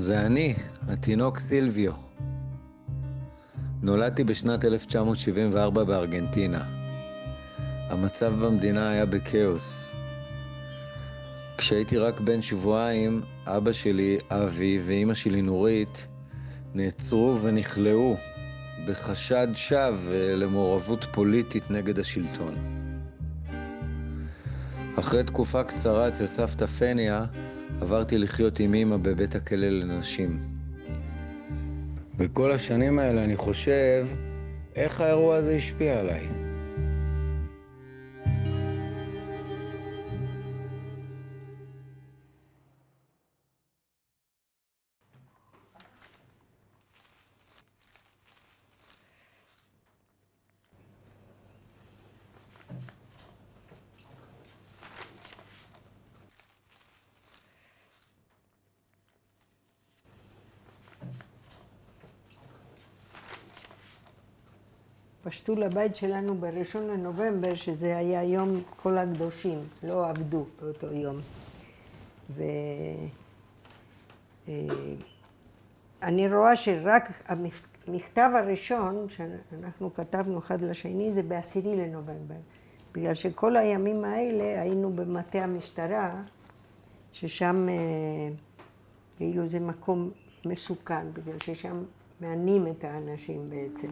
זה אני, התינוק סילביו. נולדתי בשנת 1974 בארגנטינה. המצב במדינה היה בכאוס. כשהייתי רק בן שבועיים, אבא שלי, אבי, ואמא שלי, נורית, נעצרו ונכלאו בחשד שווא למעורבות פוליטית נגד השלטון. אחרי תקופה קצרה אצל סבתא פניה, עברתי לחיות עם אמא בבית הכלא לנשים. בכל השנים האלה אני חושב איך האירוע הזה השפיע עליי. פשטו לבית שלנו בראשון לנובמבר, שזה היה יום כל הקדושים, לא עבדו באותו יום. ואני רואה שרק המכתב הראשון שאנחנו כתבנו אחד לשני זה ב10 לנובמבר. בגלל שכל הימים האלה היינו במטה המשטרה, ששם כאילו זה מקום מסוכן, בגלל ששם מענים את האנשים בעצם.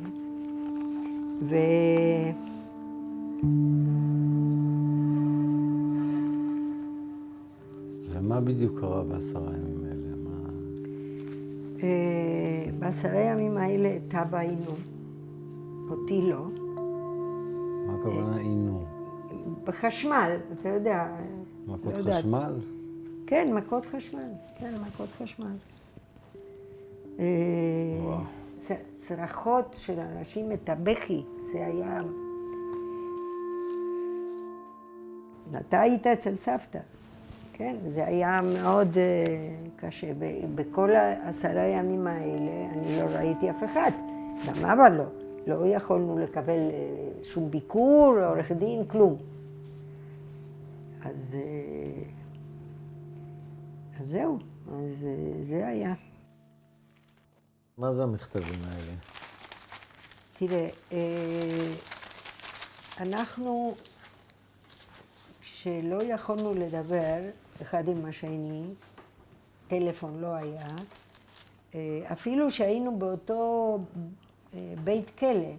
ומה בדיוק קרה ב10 ימים האלה? ב10 ימים האלה את אבא עינו, אותי לא. מה הכוונה עינו? בחשמל, אתה יודע. מכות לא חשמל? כן, מכות חשמל. כן, מכות חשמל. וואו. צרחות של אנשים, את הבכי, זה היה... אתה היית אצל סבתא, כן? זה היה מאוד קשה. בכל 10 ימים האלה אני לא ראיתי אף אחד. גם אבא לא. לא יכולנו לקבל שום ביקור, עורך דין, כלום. אז זהו, אז זה היה. מה זה המכתבים האלה? תראה, אנחנו, שלא יכולנו לדבר אחד עם השני, טלפון לא היה, אפילו שהיינו באותו בית כלא,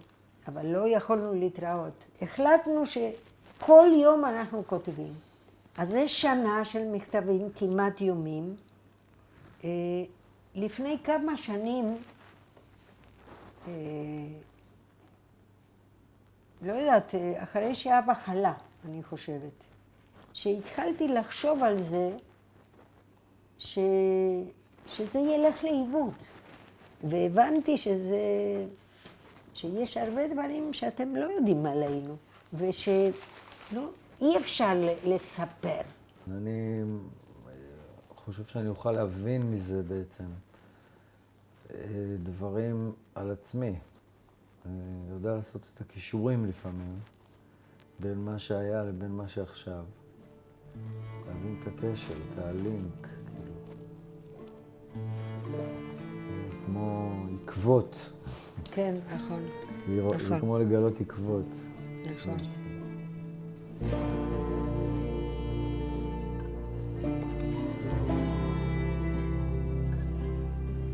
אבל לא יכולנו להתראות. החלטנו שכל יום אנחנו כותבים. אז זה שנה של מכתבים, כמעט יומים. לפני כמה שנים, לא יודעת, אחרי שאבא חלה, אני חושבת, שהתחלתי לחשוב על זה, שזה ילך לאיבוד. והבנתי שיש הרבה דברים שאתם לא יודעים עלינו, אי אפשר לספר. אני חושב שאני אוכל להבין מזה בעצם דברים על עצמי. אני יודע לעשות את הכישורים לפעמים בין מה שהיה לבין מה שעכשיו. להבין את הקשר, את הלינק, כאילו. כמו עקבות. כן, נכון. זה כמו לגלות עקבות. נכון.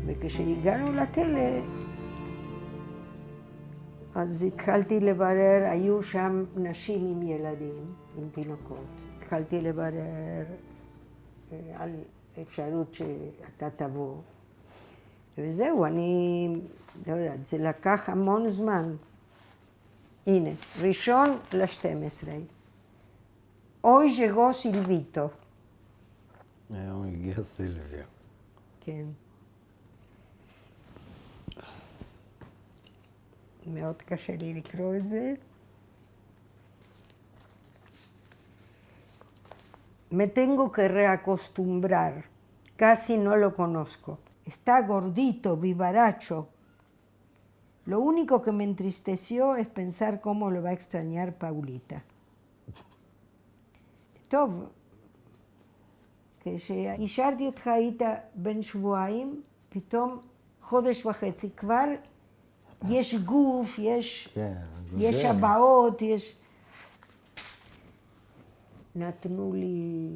וכשהגענו לכלא, אז התחלתי לברר, היו שם נשים עם ילדים, עם תינוקות. התחלתי לברר על אפשרות שאתה תבוא. וזהו, אני לא יודעת, זה לקח המון זמן. הנה, 1/12. Hoy llegó Silvito. היום הגיע סילביה. כן. מאוד קשה לי לקרוא את זה. Me tengo que reacostumbrar. Casi no lo conozco. Está gordito, vivaracho. Lo único que me entristeció es pensar cómo lo va a extrañar Paulita. טוב, כשהשארתי אותך היית בן שבועיים, פתאום חודש וחצי כבר יש גוף, כן, יש הבעות, נתנו לי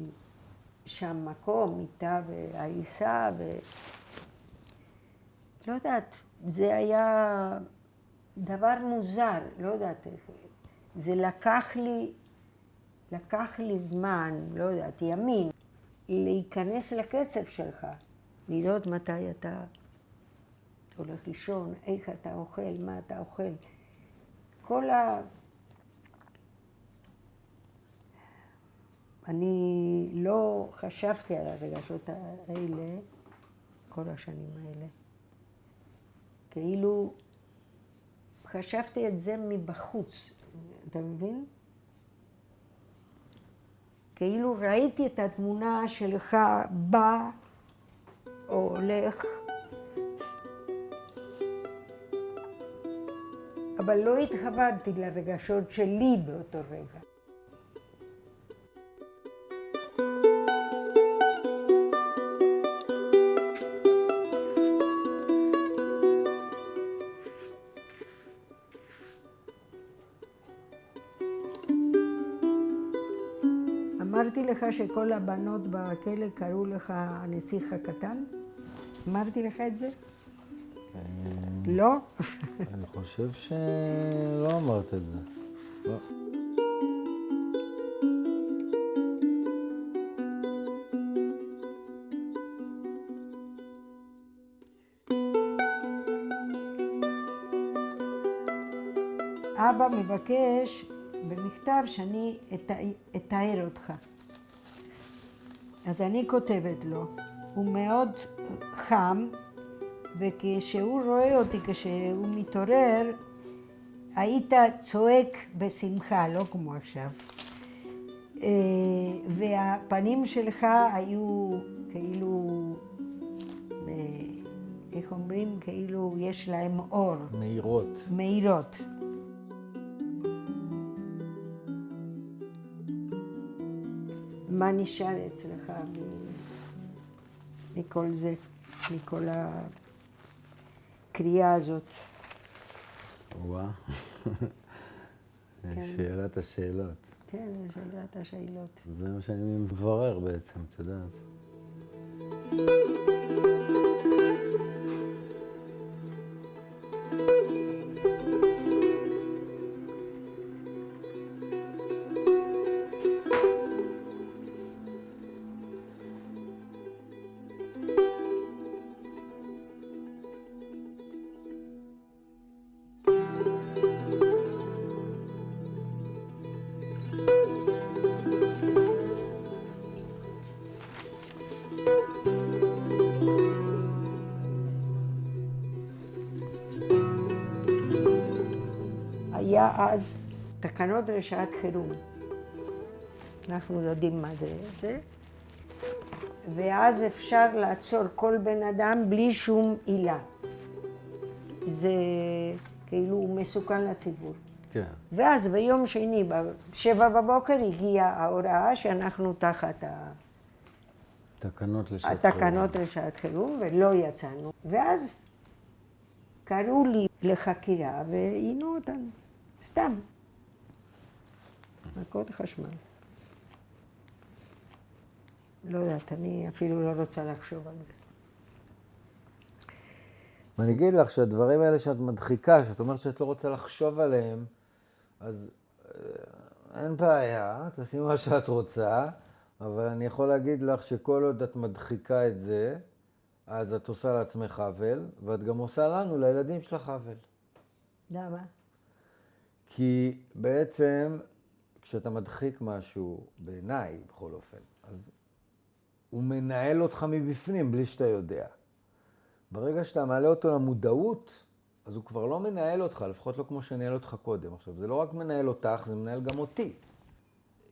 שם מקום, מיטה ועריסה, לא יודעת, זה היה דבר מוזר, לא יודעת איך. זה לקח לי זמן, לא יודעת, ימים, להיכנס לקצב שלך, לראות מתי אתה הולך לישון, איך אתה אוכל, מה אתה אוכל. אני לא חשבתי על הרגשות האלה כל השנים האלה. כאילו חשבתי את זה מבחוץ, אתה מבין? כאילו ראיתי את התמונה שלך בא או הולך, אבל לא התחברתי לרגשות שלי באותו רגע. אמרתי לך שכל הבנות בכלא קראו לך הנסיך הקטן? אמרתי לך את זה? לא? אני חושב שלא אמרת את זה. לא. אבא מבקש במכתב שאני אתאר אותך. אז אני כותבת לו, הוא מאוד חם, וכשהוא רואה אותי, כשהוא מתעורר, היית צועק בשמחה, לא כמו עכשיו. והפנים שלך היו כאילו, איך אומרים? כאילו יש להם אור. מהירות. מהירות. מה נשאר אצלך מכל זה, מכל הקריאה הזאת? וואה, שאלת השאלות. כן, שאלת השאלות. זה מה שאני מברר בעצם, את יודעת. היה אז תקנות לשעת חירום. אנחנו יודעים מה זה. ואז אפשר לעצור כל בן אדם בלי שום עילה. זה כאילו מסוכן לציבור. כן. ואז ביום שני, ב-7 בבוקר, הגיעה ההוראה שאנחנו תחת התקנות לשעת חירום, ולא יצאנו. ואז קראו לי לחקירה ועינו אותנו. סתם. מכות חשמל. לא יודעת, אני אפילו לא רוצה לחשוב על זה. ואני אגיד לך שהדברים האלה שאת מדחיקה, שאת אומרת שאת לא רוצה לחשוב עליהם, אז אין בעיה, תעשי מה שאת רוצה, אבל אני יכול להגיד לך שכל עוד את מדחיקה את זה, אז את עושה לעצמך עוול, ואת גם עושה לנו, לילדים שלך עוול. למה? כי בעצם, כשאתה מדחיק משהו, בעיניי, בכל אופן, אז הוא מנהל אותך מבפנים, בלי שאתה יודע. ברגע שאתה מעלה אותו למודעות, אז הוא כבר לא מנהל אותך, לפחות לא כמו שנהל אותך קודם. עכשיו, זה לא רק מנהל אותך, זה מנהל גם אותי.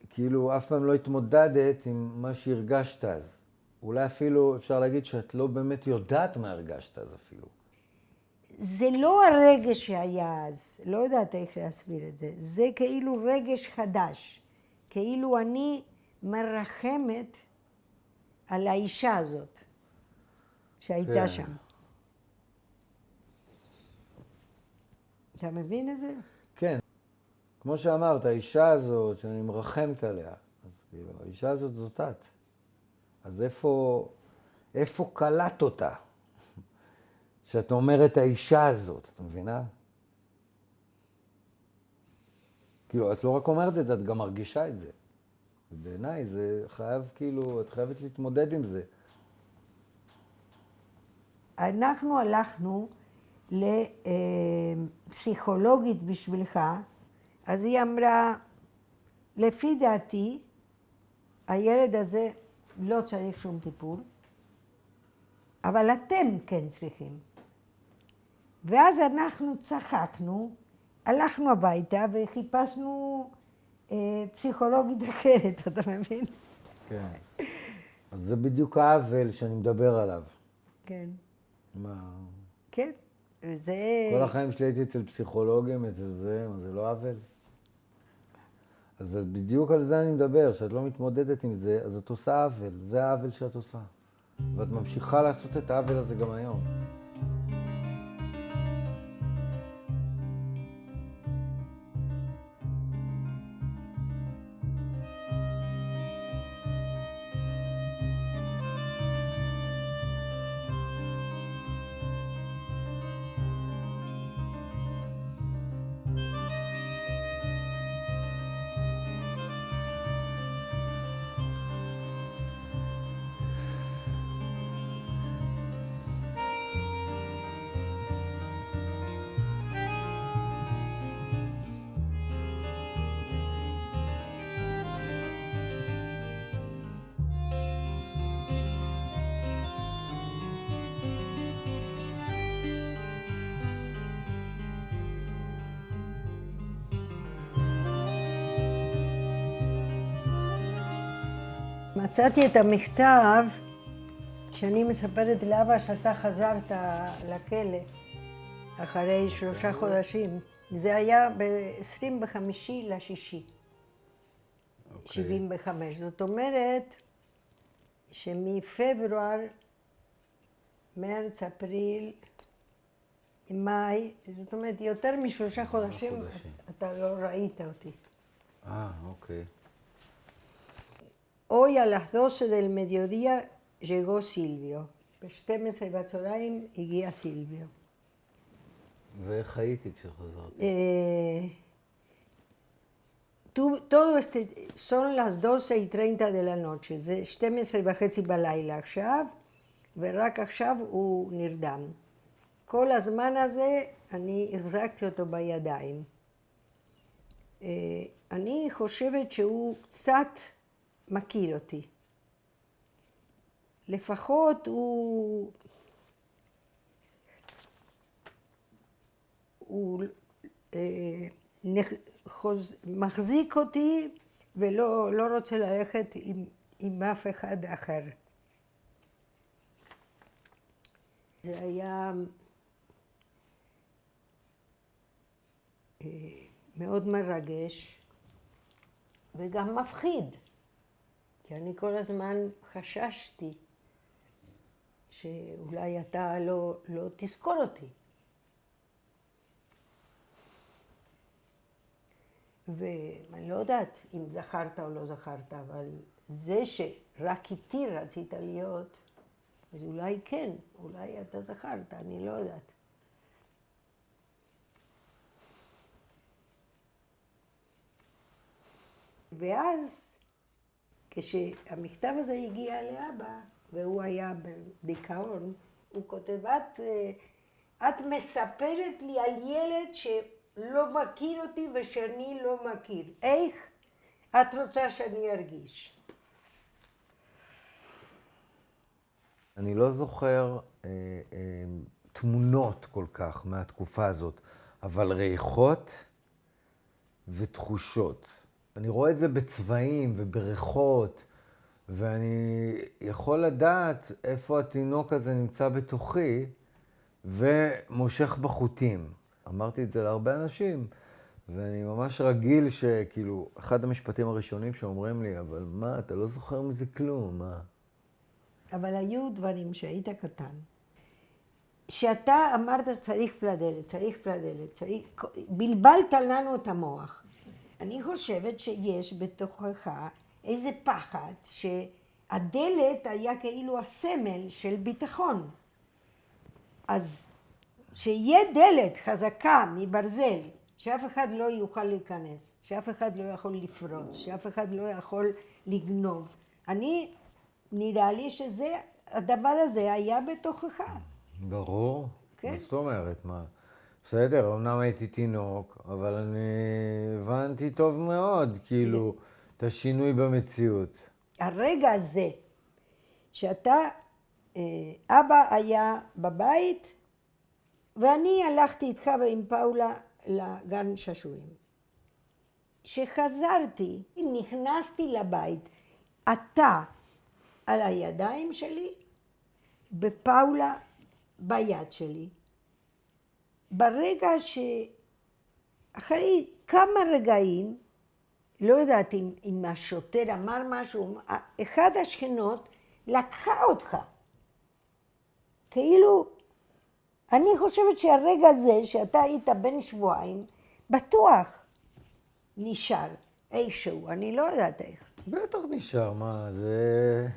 כאילו, אף פעם לא התמודדת עם מה שהרגשת אז. אולי אפילו אפשר להגיד שאת לא באמת יודעת מה הרגשת אז אפילו. זה לא הרגש שהיה אז, לא יודעת איך להסביר את זה. זה כאילו רגש חדש. כאילו אני מרחמת על האישה הזאת שהייתה שם. אתה מבין את זה? כן. כמו שאמרת, האישה הזאת שאני מרחמת עליה, אז כאילו, האישה הזאת זאת את. אז איפה קלט אותה? שאת אומרת האישה הזאת, את מבינה? כאילו, את לא רק אומרת את זה, את גם מרגישה את זה. בעיניי זה חייב, כאילו, את חייבת להתמודד עם זה. אנחנו הלכנו לפסיכולוגית בשבילך, אז היא אמרה, לפי דעתי, הילד הזה לא צריך שום טיפול, אבל אתם כן צריכים. ואז אנחנו צחקנו, הלכנו הביתה וחיפשנו פסיכולוגית אחרת, אתה מבין? כן. אז זה בדיוק העוול שאני מדבר עליו. כן. מה? כן, וזה... כל החיים שלי הייתי אצל פסיכולוגים, אצל זה, מה זה לא עוול? אז בדיוק על זה אני מדבר, שאת לא מתמודדת עם זה, אז את עושה עוול, זה העוול שאת עושה. ואת ממשיכה לעשות את העוול הזה גם היום. מצאתי את המכתב כשאני מספרת לאבא שאתה חזרת לכלא אחרי 3 חודשים. זה היה ב-25/6/75. זאת אומרת שמפברואר, מרץ, אפריל, מאי, זאת אומרת יותר מ3 חודשים אתה לא ראית אותי. אוקיי. Hoy a las 12 del mediodía llegó Silvio. ב-12 בצהריים הגיע סילביו. ואיך הייתי כשחזרתי? Todo este, son las 12:30 de la noche, זה 12:30 בלילה עכשיו, ורק עכשיו הוא נרדם. כל הזמן הזה אני החזקתי אותו בידיים. אני חושבת שהוא קצת מכיר אותי. לפחות הוא מחזיק אותי ולא רוצה ללכת עם אף אחד אחר. זה היה מאוד מרגש וגם מפחיד, כי אני כל הזמן חששתי שאולי אתה לא תזכור אותי. ואני לא יודעת אם זכרת או לא זכרת, אבל זה שרק איתי רצית להיות, אז אולי כן, אולי אתה זכרת, אני לא יודעת. ואז, כשהמכתב הזה הגיע לאבא, והוא היה בדיכאון, הוא כותב, את מספרת לי על ילד שלא מכיר אותי ושאני לא מכיר. איך את רוצה שאני ארגיש? אני לא זוכר תמונות כל כך מהתקופה הזאת, אבל ריחות ותחושות. אני רואה את זה בצבעים ובריחות, ואני יכול לדעת איפה התינוק הזה נמצא בתוכי ומושך בחוטים. אמרתי את זה להרבה אנשים, ואני ממש רגיל שכאילו, אחד המשפטים הראשונים שאומרים לי, אבל מה, אתה לא זוכר מזה כלום, מה? אבל היו דברים שהיית קטן, שאתה אמרת צריך פלדלת, צריך פלדלת, צריך... בלבלת לנו את המוח. אני חושבת שיש בתוכך איזה פחד שהדלת היה כאילו הסמל של ביטחון. אז שיהיה דלת חזקה מברזל, שאף אחד לא יוכל להיכנס, שאף אחד לא יכול לפרוץ, שאף אחד לא יכול לגנוב. נראה לי שזה, הדבר הזה היה בתוכך. ברור. כן. מה זאת אומרת? מה? בסדר, אמנם הייתי תינוק, אבל אני הבנתי טוב מאוד, כאילו, את השינוי במציאות. הרגע הזה, שאתה, אבא היה בבית, ואני הלכתי איתך ועם פאולה לגן שעשועים. כשחזרתי, נכנסתי לבית, אתה על הידיים שלי, ופאולה ביד שלי. ברגע אחרי כמה רגעים, לא יודעת אם השוטר אמר משהו, אחד השכנות לקחה אותך. כאילו, אני חושבת שהרגע הזה, שאתה היית בן שבועיים, בטוח נשאר איכשהו, אני לא יודעת איך. בטח נשאר, מה, זה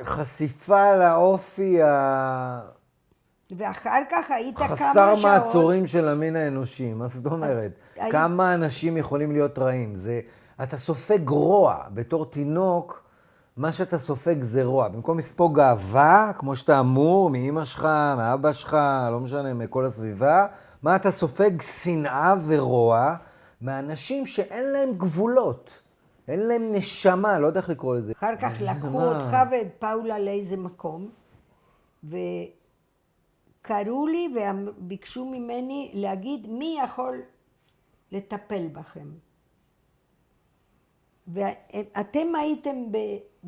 חשיפה לאופי ואחר כך היית כמה שעות... חסר מעצורים של המין האנושי, מה זאת אומרת? כמה אנשים יכולים להיות רעים? אתה סופג רוע, בתור תינוק, מה שאתה סופג זה רוע. במקום לספוג אהבה, כמו שאתה אמור, מאמא שלך, מאבא שלך, לא משנה, מכל הסביבה, מה אתה סופג? שנאה ורוע מאנשים שאין להם גבולות, אין להם נשמה, לא יודע איך לקרוא לזה. אחר כך לקחו אותך ואת פאולה לאיזה מקום, וקראו לי וביקשו ממני להגיד מי יכול לטפל בכם. ואתם הייתם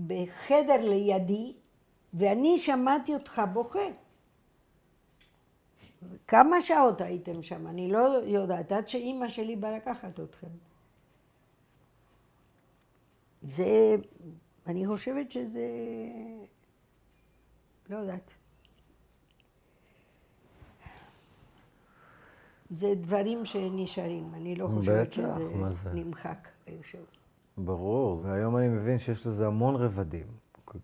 בחדר לידי, ואני שמעתי אותך בוכה. כמה שעות הייתם שם? אני לא יודעת, עד שאימא שלי באה לקחת אתכם. אני חושבת שזה... לא יודעת. זה דברים שנשארים, אני לא חושבת שזה נמחק איזשהו. ברור, והיום אני מבין שיש לזה המון רבדים.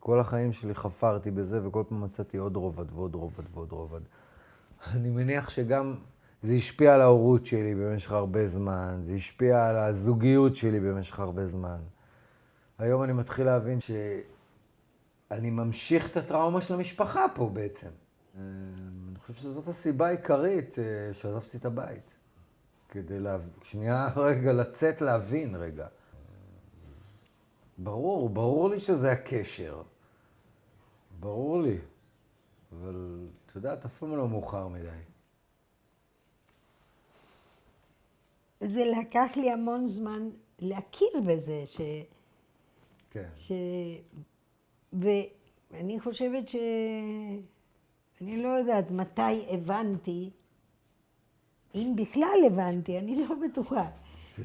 כל החיים שלי חפרתי בזה, וכל פעם מצאתי עוד רובד ועוד רובד ועוד רובד. אני מניח שגם זה השפיע על ההורות שלי במשך הרבה זמן, זה השפיע על הזוגיות שלי במשך הרבה זמן. היום אני מתחיל להבין שאני ממשיך את הטראומה של המשפחה פה בעצם. אני חושב שזאת הסיבה העיקרית שעזבתי את הבית. כדי שנייה רגע לצאת להבין רגע. ברור לי שזה הקשר. ברור לי. אבל אתה יודע, אף פעם לא מאוחר מדי. זה לקח לי המון זמן להכיר בזה, כן. ואני חושבת אני לא יודעת מתי הבנתי, אם בכלל הבנתי, אני לא בטוחה.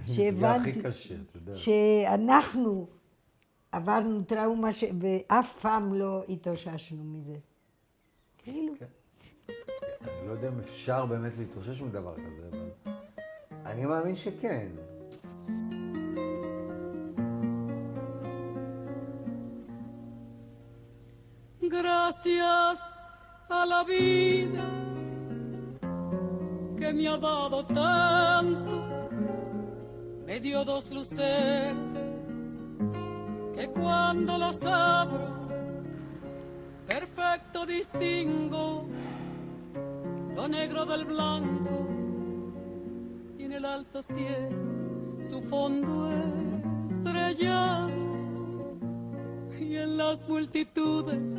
זה הכי קשה, אתה יודע. שאנחנו עברנו טראומה ואף פעם לא התאוששנו מזה. כאילו. כן. אני לא יודע אם אפשר באמת להתאושש מדבר כזה, אבל אני מאמין שכן. Gracias a la vida que me ha dado tanto, me dio dos luceros que cuando las abro perfecto distingo lo negro del blanco y en el alto cielo su fondo estrellado y en las multitudes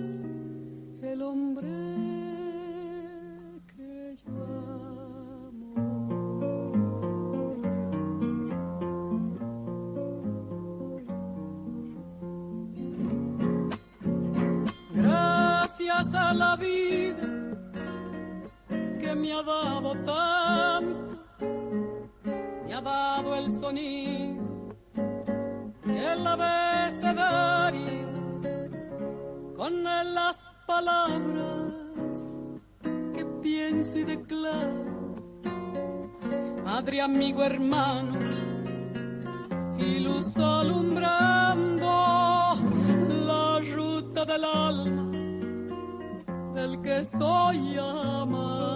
el hombre que yo amo. Gracias a la vida que me ha dado tanto, me ha dado el sonido y el abecedario, con él las palabras inmenso y de claro, madre, amigo, hermano, y luz alumbrando la ruta del alma del que estoy amando.